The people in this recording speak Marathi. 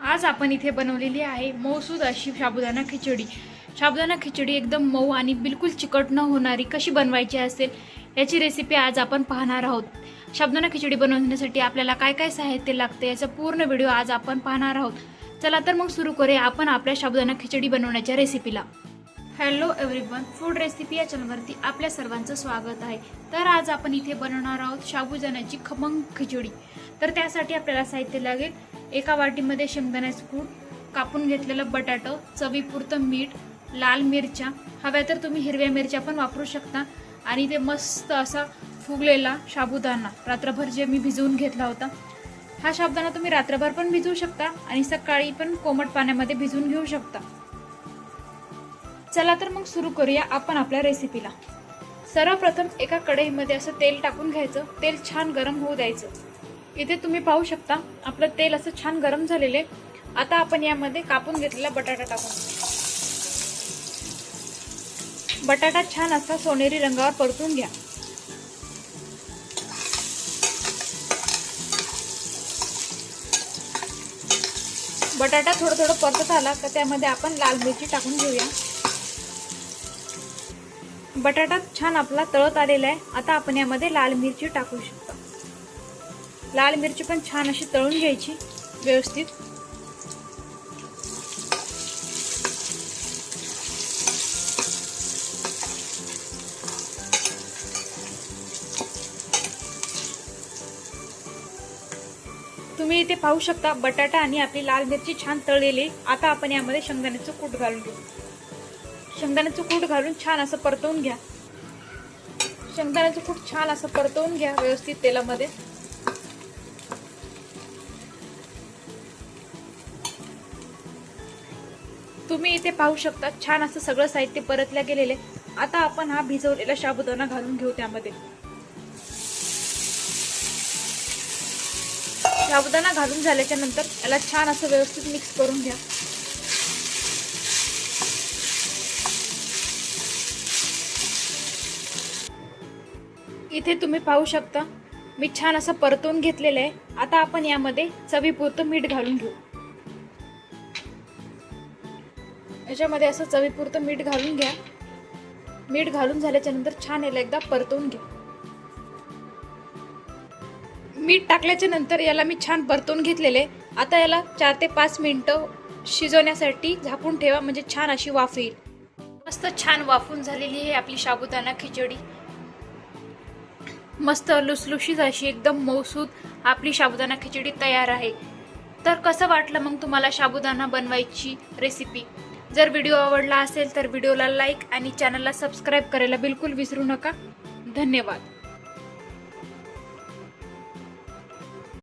आज आपण इथे बनवलेली आहे मऊसूद अशी साबुदाणा खिचडी। साबुदाणा खिचडी एकदम मऊ आणि बिलकुल चिकट न होणारी कशी बनवायची असेल याची रेसिपी आज आपण पाहणार आहोत। साबुदाणा खिचडी बनवण्यासाठी आपल्याला काय काय साहित्य लागते याचा पूर्ण व्हिडिओ आज आपण पाहणार आहोत। चला तर मग सुरू करूया आपण आपल्या साबुदाणा खिचडी बनवण्याच्या रेसिपीला। हॅलो एव्हरीवन, फूड रेसिपी या चॅनलवरती आपल्या सर्वांचं स्वागत आहे। तर आज आपण इथे बनवणार आहोत साबुदाण्याची खमंग खिचडी। तर त्यासाठी आपल्याला साहित्य लागेल एका वाटीमध्ये शेंगदाण्याचं कूट, कापून घेतलेलं बटाटो, चवीपुरतं मीठ, लाल मिरच्या, हव्या तर तुम्ही हिरव्या मिरच्या पण वापरू शकता आणि ते मस्त असा फुगलेला साबुदाणा रात्रभर जे मी भिजवून घेतला होता। हा साबुदाणा तुम्ही रात्रभर पण भिजवू शकता आणि सकाळी पण कोमट पाण्यामध्ये भिजवून घेऊ शकता। चला तर मग सुरू करूया आपण आपल्या रेसिपीला। सर्वप्रथम एका कढईमध्ये असं तेल टाकून घ्यायचं। तेल छान गरम होऊ द्यायचं। इथे तुम्ही पाहू शकता आपलं तेल असं छान गरम झालेले। आता आपण यामध्ये कापून घेतलेला बटाटा टाकून, बटाटा छान असा सोनेरी रंगावर परतून घ्या। बटाटा थोडं परतत आला तर त्यामध्ये आपण लाल मिरची टाकून घेऊया। बटाटा छान आपला तळत आलेला आहे। आता आपण यामध्ये लाल मिरची टाकू शकतो। लाल मिरची पण छान अशी तळून घ्यायची व्यवस्थित। तुम्ही इथे पाहू शकता बटाटा आणि आपली लाल मिरची छान तळलेली। आता आपण यामध्ये शेंगदाण्याचं कूट घालून घेऊ। शेंगदाण्याचं कूट घालून छान असं परतवून घ्या। शेंगदाण्याचं कूट छान असं परतवून घ्या व्यवस्थित तेलामध्ये। तुम्ही इथे पाहू शकता छान असं सगळं साहित्य परतल्या गेलेले। आता आपण हा भिजवलेला साबुदाणा घालून घेऊ त्यामध्ये। साबुदाणा घालून झाल्याच्या नंतर याला छान असं व्यवस्थित मिक्स करून घ्या। इथे तुम्ही पाहू शकता मी छान असं परतवून घेतलेलं आहे। आता आपण यामध्ये चवीपुरतं मीठ घालून घेऊ। याच्यामध्ये असं चवीपुरतं मीठ घालून घ्या। मीठ घालून झाल्याच्या नंतर छान याला एकदा परतवून घ्या। मीठ टाकल्याच्या नंतर याला मी छान परतवून घेतलेले। आता याला 4 ते 5 मिनिटं शिजवण्यासाठी झाकून ठेवा, म्हणजे छान अशी वाफ येईल। मस्त छान वाफून झालेली आहे आपली साबुदाणा खिचडी। मस्त लुसलुशीत अशी एकदम मऊसूद आपली साबुदाणा खिचडी तयार आहे। तर कसं वाटलं मग तुम्हाला साबुदाणा बनवायची रेसिपी? जर व्हिडिओ आवडला असेल तर व्हिडिओला लाईक आणि चॅनलला सबस्क्राईब करायला बिलकुल विसरू नका। धन्यवाद।